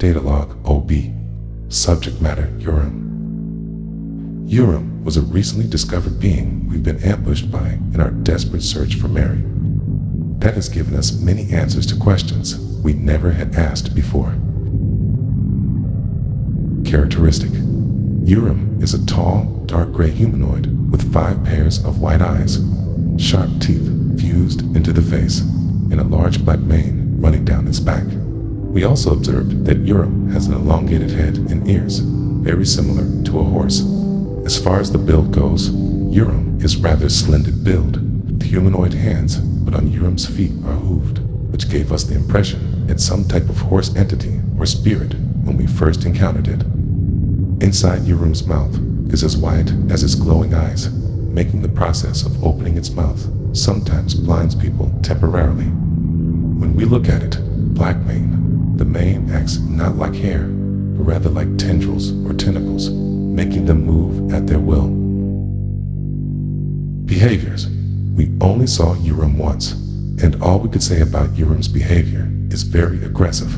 Data log OB. Subject matter Yram. Yram was a recently discovered being we've been ambushed by in our desperate search for Mary. That has given us many answers to questions we never had asked before. Characteristic: Yram is a tall, dark gray humanoid with 5 pairs of white eyes, sharp teeth fused into the face, and a large black mane running down its back. We also observed that Yram has an elongated head and ears, very similar to a horse. As far as the build goes, Yram is rather slender build, with humanoid hands, but on Yram's feet are hooved, which gave us the impression it's some type of horse entity or spirit when we first encountered it. Inside Yram's mouth is as white as its glowing eyes, making the process of opening its mouth sometimes blinds people temporarily. When we look at it, black mane, the mane acts not like hair, but rather like tendrils or tentacles, making them move at their will. Behaviors. We only saw Yram once, and all we could say about Yram's behavior is very aggressive,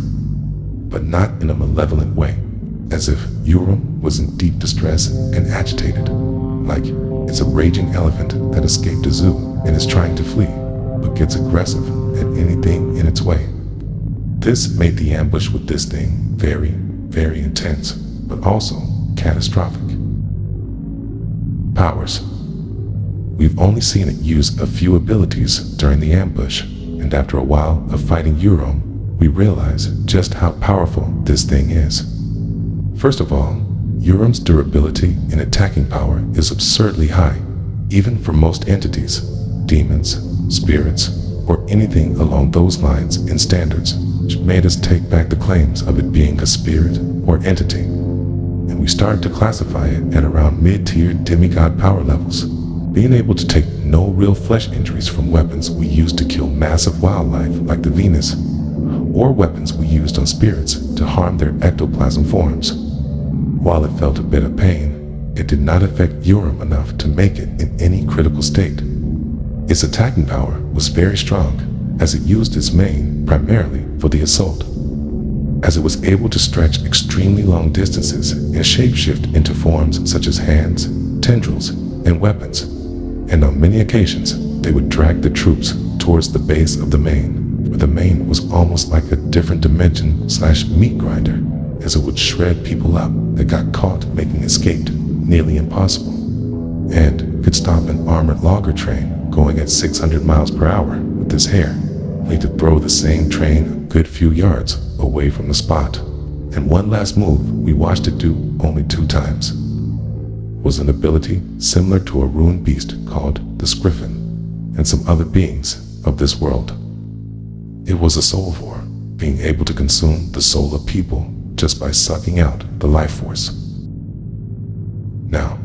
but not in a malevolent way, as if Yram was in deep distress and agitated, like it's a raging elephant that escaped a zoo and is trying to flee, but gets aggressive at anything in its way. This made the ambush with this thing very, very intense, but also catastrophic. Powers. We've only seen it use a few abilities during the ambush, and after a while of fighting Yram, we realize just how powerful this thing is. First of all, Yram's durability and attacking power is absurdly high, even for most entities, demons, spirits, or anything along those lines in standards, which made us take back the claims of it being a spirit or entity. And we started to classify it at around mid-tier demigod power levels, being able to take no real flesh injuries from weapons we used to kill massive wildlife like the Venus, or weapons we used on spirits to harm their ectoplasm forms. While it felt a bit of pain, it did not affect Yram enough to make it in any critical state. Its attacking power was very strong, as it used its mane primarily for the assault, as it was able to stretch extremely long distances and shapeshift into forms such as hands, tendrils, and weapons, and on many occasions they would drag the troops towards the base of the mane, where the mane was almost like a different dimension / meat grinder, as it would shred people up that got caught making escape nearly impossible, and could stop an armored logger train going at 600 miles per hour with his hair, only to throw the same train a good few yards away from the spot. And one last move we watched it do only 2 times was an ability similar to a ruined beast called the Scriffin and some other beings of this world. It was a soul vor, being able to consume the soul of people just by sucking out the life force. Now,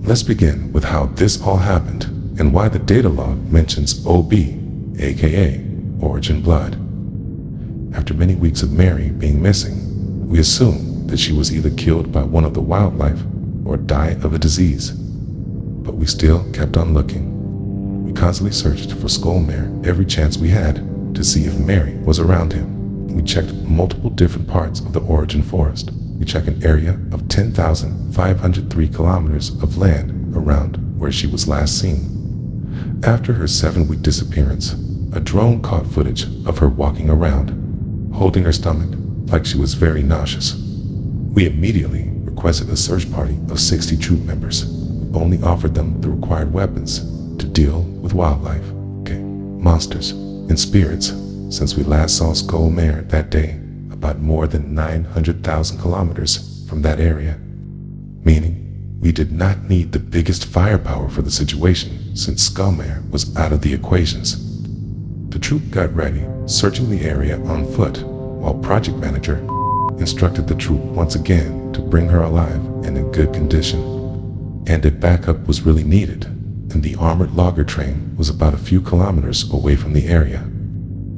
let's begin with how this all happened and why the data log mentions OB, aka Origin Blood. After many weeks of Mary being missing, we assumed that she was either killed by one of the wildlife or died of a disease. But we still kept on looking. We constantly searched for Skullmare every chance we had to see if Mary was around him. We checked multiple different parts of the Origin Forest. We checked an area of 10,503 kilometers of land around where she was last seen. After her 7-week disappearance, a drone caught footage of her walking around, holding her stomach like she was very nauseous. We immediately requested a search party of 60 troop members, only offered them the required weapons to deal with wildlife, monsters, and spirits, since we last saw Skullmare that day about more than 900,000 kilometers from that area, meaning we did not need the biggest firepower for the situation since Skullmare was out of the equations. The troop got ready, searching the area on foot, while Project Manager instructed the troop once again to bring her alive and in good condition. And if backup was really needed, then the armored logger train was about a few kilometers away from the area.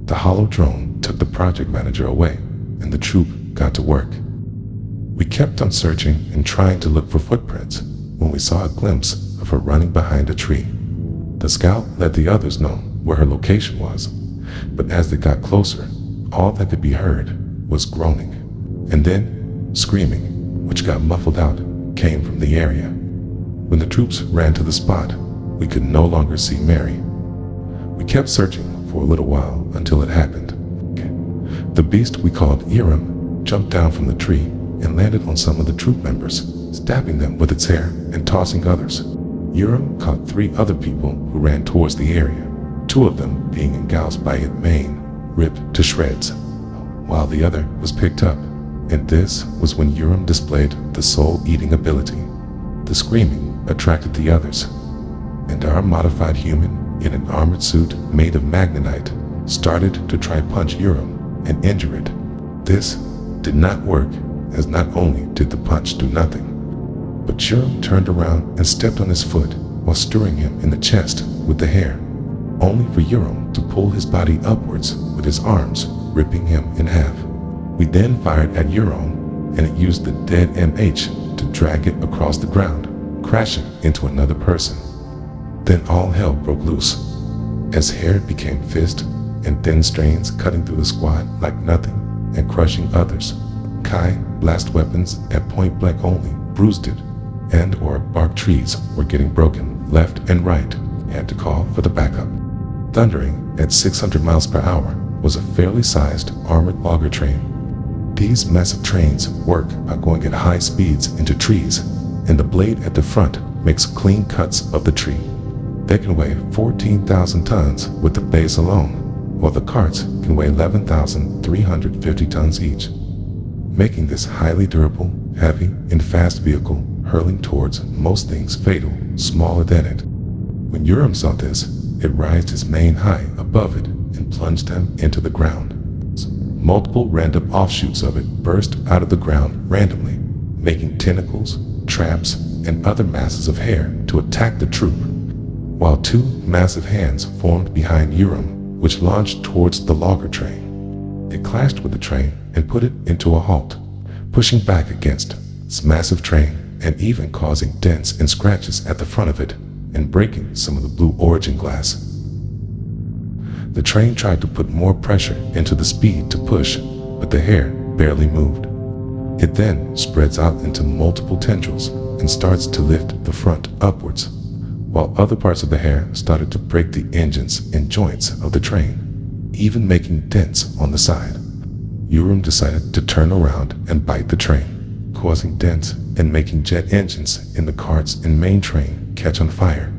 The hollow drone took the Project Manager away, and the troop got to work. We kept on searching and trying to look for footprints when we saw a glimpse of her running behind a tree. The scout let the others know where her location was, but as they got closer, all that could be heard was groaning, And then, screaming, which got muffled out, came from the area. When the troops ran to the spot, we could no longer see Mary. We kept searching for a little while until it happened. The beast we called Yram jumped down from the tree and landed on some of the troop members, stabbing them with its hair and tossing others. Yram caught 3 other people who ran towards the area, 2 of them being engulfed by its mane, ripped to shreds, while the other was picked up. And this was when Yram displayed the soul-eating ability. The screaming attracted the others, and our modified human in an armored suit made of magnetite started to try punch Yram and injure it. This did not work, as not only did the punch do nothing, but Yram turned around and stepped on his foot while stirring him in the chest with the hair, only for Yram to pull his body upwards with his arms, ripping him in half. We then fired at Yram, and it used the dead MH to drag it across the ground, crashing into another person. Then all hell broke loose, as hair became fist and thin strands cutting through the squad like nothing and crushing others. Kai blast weapons at point blank only bruised it, and or bark trees were getting broken left and right. Had to call for the backup. Thundering at 600 miles per hour was a fairly sized armored logger train. These massive trains work by going at high speeds into trees, and the blade at the front makes clean cuts of the tree. They can weigh 14,000 tons with the base alone, while the carts can weigh 11,350 tons each, making this highly durable, heavy, and fast vehicle hurling towards most things fatal, smaller than it. When Yram saw this, it raised his mane high above it and plunged him into the ground. Multiple random offshoots of it burst out of the ground randomly, making tentacles, traps, and other masses of hair to attack the troop, while 2 massive hands formed behind Yram, which launched towards the logger train. It clashed with the train and put it into a halt, pushing back against its massive train and even causing dents and scratches at the front of it and breaking some of the Blue Origin glass. The train tried to put more pressure into the speed to push, but the hair barely moved. It then spreads out into multiple tendrils and starts to lift the front upwards, while other parts of the hair started to break the engines and joints of the train, even making dents on the side. Yram decided to turn around and bite the train, causing dents and making jet engines in the carts and main train catch on fire.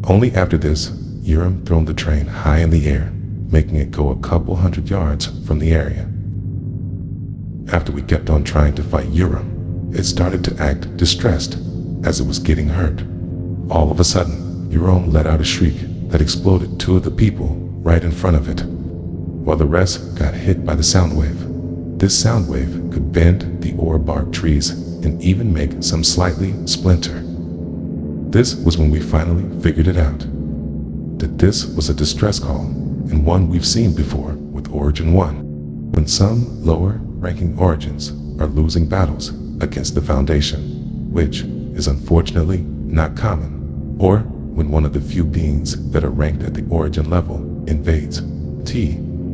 Only after this, Yram threw the train high in the air, making it go a couple 100 yards from the area. After we kept on trying to fight Yram, it started to act distressed as it was getting hurt. All of a sudden, Yram let out a shriek that exploded 2 of the people right in front of it, while the rest got hit by the sound wave. This sound wave could bend the or bark trees and even make some slightly splinter. This was when we finally figured it out, that this was a distress call, and one we've seen before with Origin 1, when some lower-ranking Origins are losing battles against the Foundation, which is unfortunately not common, or when one of the few beings that are ranked at the Origin level invades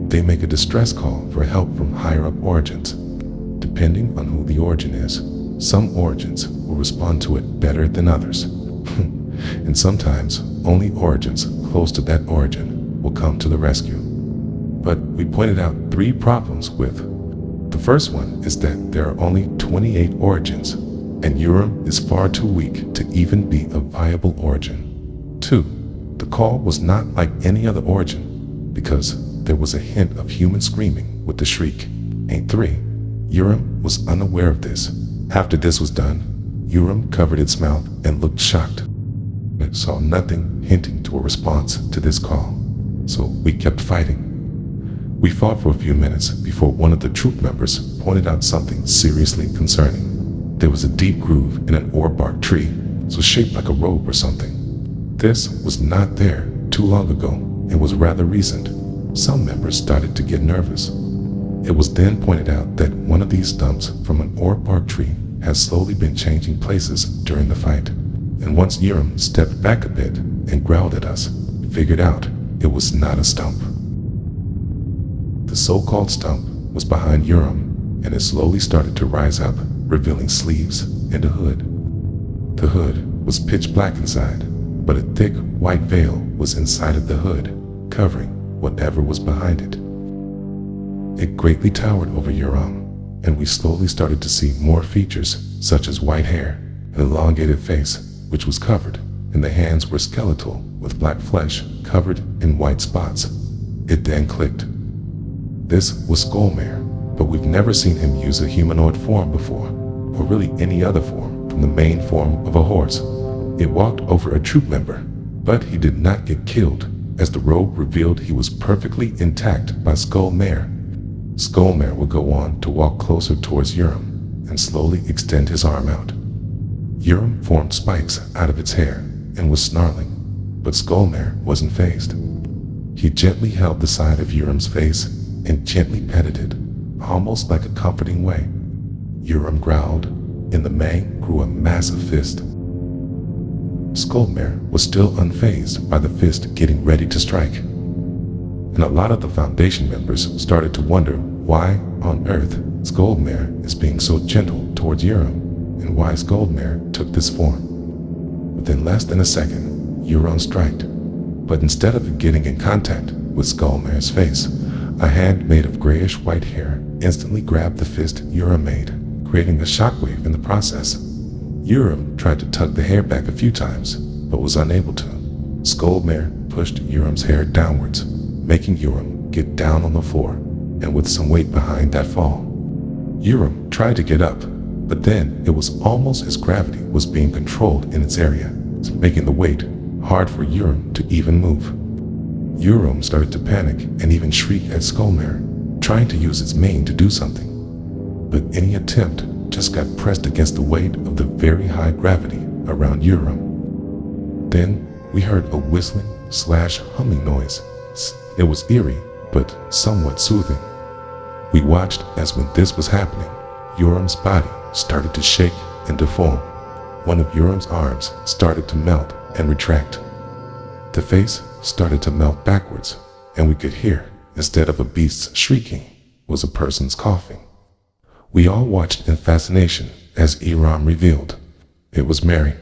they make a distress call for help from higher-up Origins. Depending on who the Origin is, some Origins will respond to it better than others. And sometimes only Origins close to that Origin will come to the rescue. But we pointed out 3 problems with. The first one is that there are only 28 Origins, and Yram is far too weak to even be a viable Origin. 2, the call was not like any other Origin, because there was a hint of human screaming with the shriek. And 3, Yram was unaware of this. After this was done, Yram covered its mouth and looked shocked. It saw nothing hinting to a response to this call, so we kept fighting. We fought for a few minutes before one of the troop members pointed out something seriously concerning. There was a deep groove in an ore bark tree, so shaped like a robe or something. This was not there too long ago and was rather recent. Some members started to get nervous. It was then pointed out that one of these stumps from an ore bark tree has slowly been changing places during the fight, and once Yram stepped back a bit and growled at us, we figured out it was not a stump. The so-called stump was behind Yram, and it slowly started to rise up, revealing sleeves and a hood. The hood was pitch black inside, but a thick white veil was inside of the hood, covering whatever was behind it. It greatly towered over Yram, and we slowly started to see more features, such as white hair, an elongated face, which was covered, and the hands were skeletal with black flesh covered in white spots. It then clicked. This was Skullmare, but we've never seen him use a humanoid form before, or really any other form from the main form of a horse. It walked over a troop member, but he did not get killed, as the robe revealed he was perfectly intact by Skullmare. Skullmare would go on to walk closer towards Yram and slowly extend his arm out. Yram formed spikes out of its hair and was snarling, but Skullmare wasn't fazed. He gently held the side of Yram's face and gently petted it, almost like a comforting way. Yram growled, and the mane grew a massive fist. Skullmare was still unfazed by the fist getting ready to strike. And a lot of the Foundation members started to wonder why on earth Skullmare is being so gentle towards Yram, and why Skullmare took this form. Within less than a second, Yram struck, but instead of getting in contact with Skullmare's face, a hand made of grayish-white hair instantly grabbed the fist Yram made, creating a shockwave in the process. Yram tried to tug the hair back a few times, but was unable to. Skullmare pushed Yram's hair downwards, making Yram get down on the floor, and with some weight behind that fall. Yram tried to get up, but then it was almost as gravity was being controlled in its area, making the weight hard for Yram to even move. Yram started to panic and even shriek at Skullmare, trying to use its mane to do something. But any attempt just got pressed against the weight of the very high gravity around Yram. Then we heard a whistling/humming noise. It was eerie, but somewhat soothing. We watched as when this was happening, Yram's body started to shake and deform. One of Yram's arms started to melt and retract. The face started to melt backwards, and we could hear, instead of a beast's shrieking, was a person's coughing. We all watched in fascination as Yram revealed. It was Mary.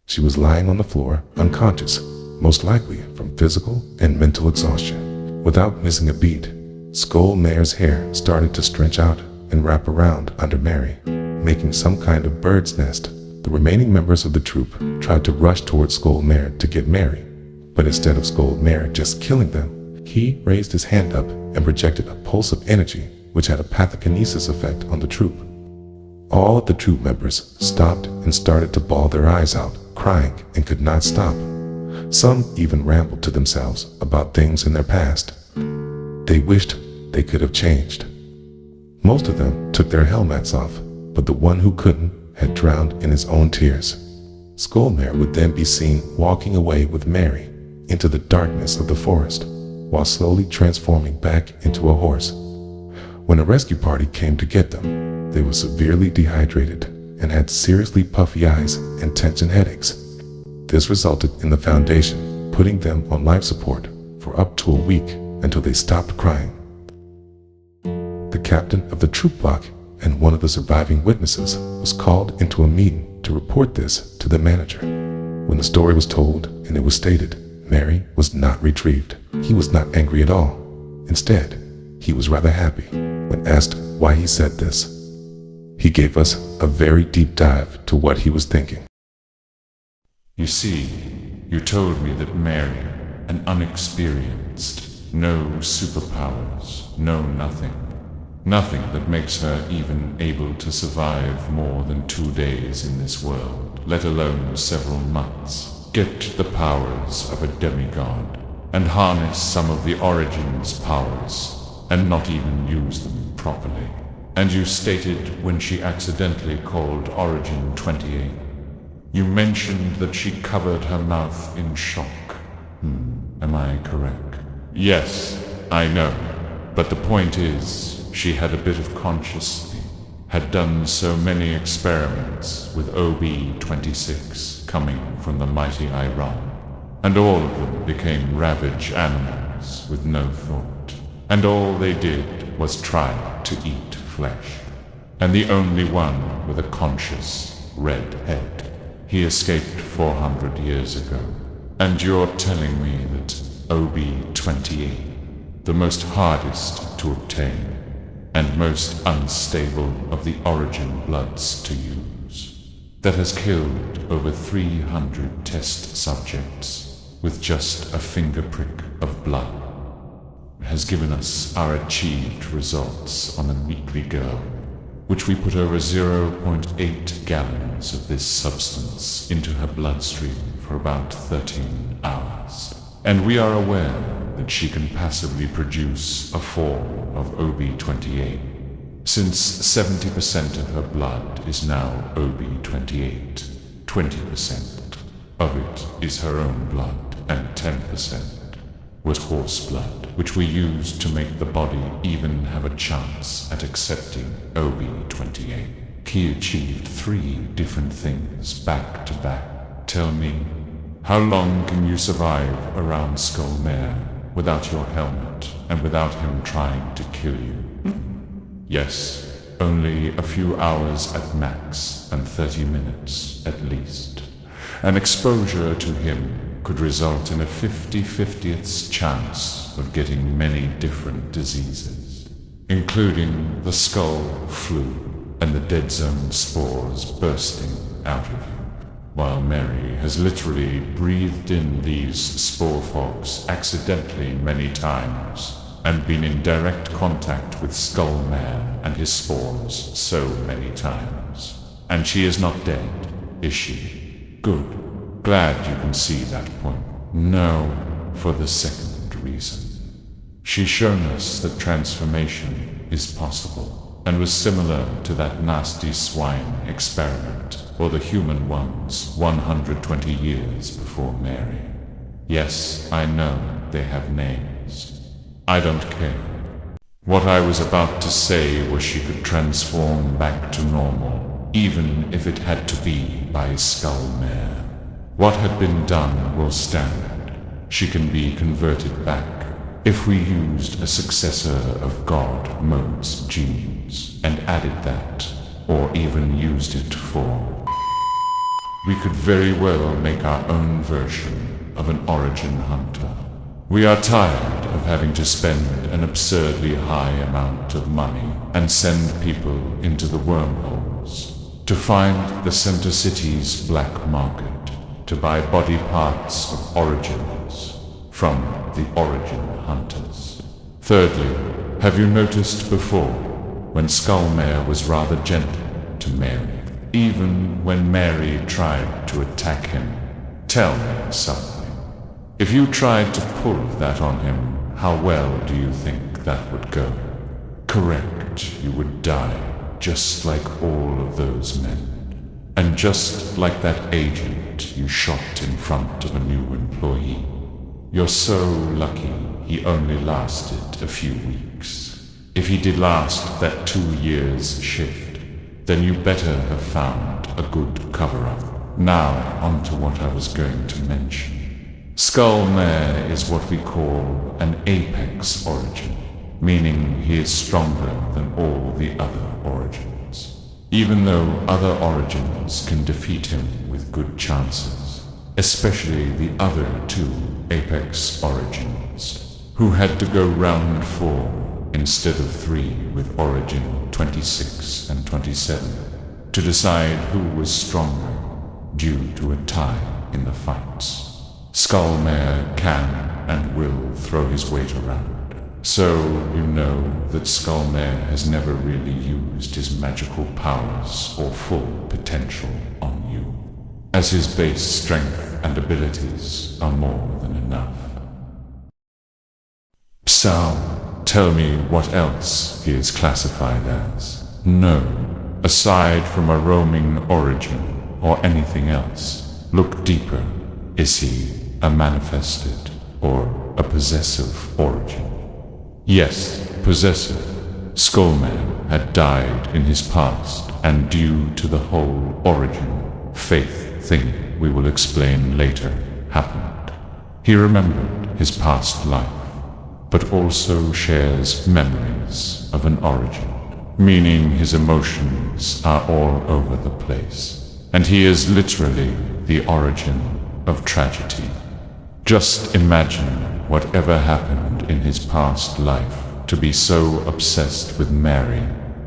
She was lying on the floor, unconscious, most likely from physical and mental exhaustion. Without missing a beat, Skullmare's hair started to stretch out and wrap around under Mary, making some kind of bird's nest. The remaining members of the troop tried to rush towards Skullmare to get Mary, but instead of Skullmare just killing them, he raised his hand up and projected a pulse of energy which had a pathokinesis effect on the troop. All of the troop members stopped and started to bawl their eyes out, crying and could not stop. Some even rambled to themselves about things in their past. They wished they could have changed. Most of them took their helmets off, but the one who couldn't had drowned in his own tears. Skullmare would then be seen walking away with Mary into the darkness of the forest, while slowly transforming back into a horse. When a rescue party came to get them, they were severely dehydrated and had seriously puffy eyes and tension headaches. This resulted in the Foundation putting them on life support for up to a week until they stopped crying. The captain of the troop block and one of the surviving witnesses was called into a meeting to report this to the manager. When the story was told and it was stated, Mary was not retrieved. He was not angry at all. Instead, he was rather happy. When asked why he said this, he gave us a very deep dive to what he was thinking. You see, you told me that Mary, an unexperienced, no superpowers, no nothing. Nothing that makes her even able to survive more than 2 days in this world, let alone several months. Get the powers of a demigod, and harness some of the Origin's powers, and not even use them properly. And you stated when she accidentally called Origin 28, you mentioned that she covered her mouth in shock. Am I correct? Yes, I know. But the point is, she had a bit of consciousness, had done so many experiments with OB-26 coming from the mighty Yram, and all of them became ravage animals with no thought, and all they did was try to eat flesh, and the only one with a conscious red head. He escaped 400 years ago, and you're telling me that OB-28, the most hardest to obtain and most unstable of the origin bloods to use, that has killed over 300 test subjects with just a finger prick of blood, has given us our achieved results on a weekly girl, which we put over 0.8 gallons of this substance into her bloodstream for about 13 hours. And we are aware that she can passively produce a form of OB-28, since 70% of her blood is now OB-28, 20% of it is her own blood, and 10% was horse blood, which we used to make the body even have a chance at accepting OB-28. He achieved 3 different things back to back. Tell me, how long can you survive around Skullmare without your helmet and without him trying to kill you? Yes, only a few hours at max and 30 minutes at least. An exposure to him could result in a 50/50th chance of getting many different diseases, including the skull flu and the dead zone spores bursting out of you, while Mary has literally breathed in these spore fogs accidentally many times and been in direct contact with Skullmare and his spores so many times. And she is not dead, is she? Good. Glad you can see that point. No, for the second reason. She's shown us that transformation is possible, and was similar to that nasty swine experiment, or the human ones 120 years before Mary. Yes, I know they have names. I don't care. What I was about to say was she could transform back to normal, even if it had to be by Skullmare. What had been done will stand. She can be converted back if we used a successor of God Mode's genes and added that, or even used it for. We could very well make our own version of an origin hunter. We are tired of having to spend an absurdly high amount of money and send people into the wormholes to find the Center City's black market, to buy body parts of origins from the origin hunters. Thirdly, have you noticed before when Skullmare was rather gentle to Mary, even when Mary tried to attack him? Tell me something. If you tried to pull that on him, how well do you think that would go? Correct, you would die, just like all of those men. And just like that agent you shot in front of a new employee. You're so lucky he only lasted a few weeks. If he did last that 2 years shift, then you better have found a good cover-up. Now, on to what I was going to mention. Skullmare is what we call an apex origin, meaning he is stronger than all the other origins. Even though other origins can defeat him with good chances, especially the other 2 apex origins, who had to go round 4 instead of 3 with origin 26 and 27, to decide who was stronger due to a tie in the fights. Skullmare can and will throw his weight around. So, you know that Skullmare has never really used his magical powers or full potential on you, as his base strength and abilities are more than enough. So, tell me what else he is classified as. No, aside from a roaming origin or anything else, look deeper. Is he a manifested or a possessive origin? Yes, possessive. Skullmare had died in his past, and due to the whole origin, faith thing we will explain later happened. He remembered his past life, but also shares memories of an origin. meaning his emotions are all over the place, and he is literally the origin of tragedy. Just imagine whatever happened in his past life to be so obsessed with Mary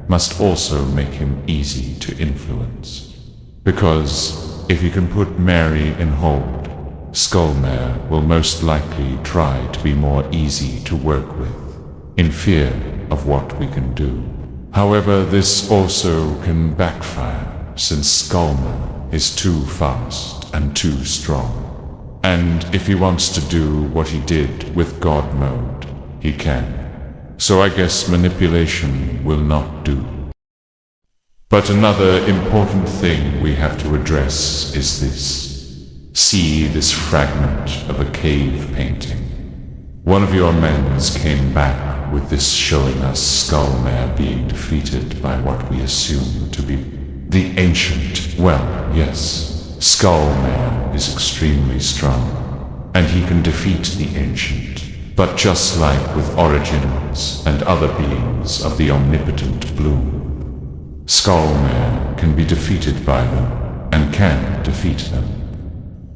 must also make him easy to influence. Because if you can put Mary in hold, Skullmare will most likely try to be more easy to work with, in fear of what we can do. However, this also can backfire, since Skullmare is too fast and too strong. And if he wants to do what he did with God Mode, he can. So I guess manipulation will not do. But another important thing we have to address is this. See this fragment of a cave painting. One of your men came back with this, showing us Skullmare being defeated by what we assume to be the Ancient. Well, yes, Skullmare is extremely strong, and he can defeat the Ancient. But just like with Origins and other beings of the omnipotent bloom, Skullmare can be defeated by them, and can defeat them.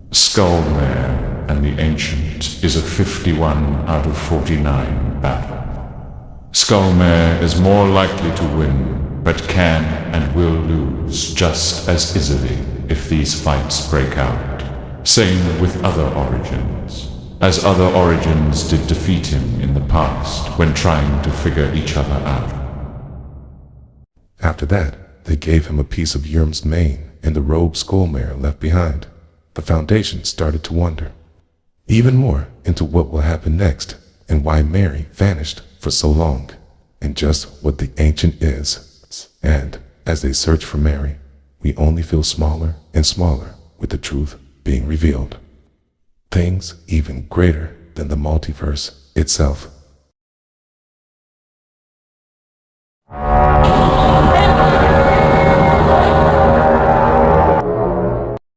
Skullmare and the Ancient is a 51 out of 49 battle. Skullmare is more likely to win, but can and will lose just as easily if these fights break out. Same with other Origins, as other Origins did defeat him in the past when trying to figure each other out. After that, they gave him a piece of Yram's mane and the robe Skullmare left behind. The Foundation started to wonder even more into what will happen next, and why Mary vanished for so long, and just what the Ancient is. And as they search for Mary, we only feel smaller and smaller with the truth being revealed. Things even greater than the multiverse itself.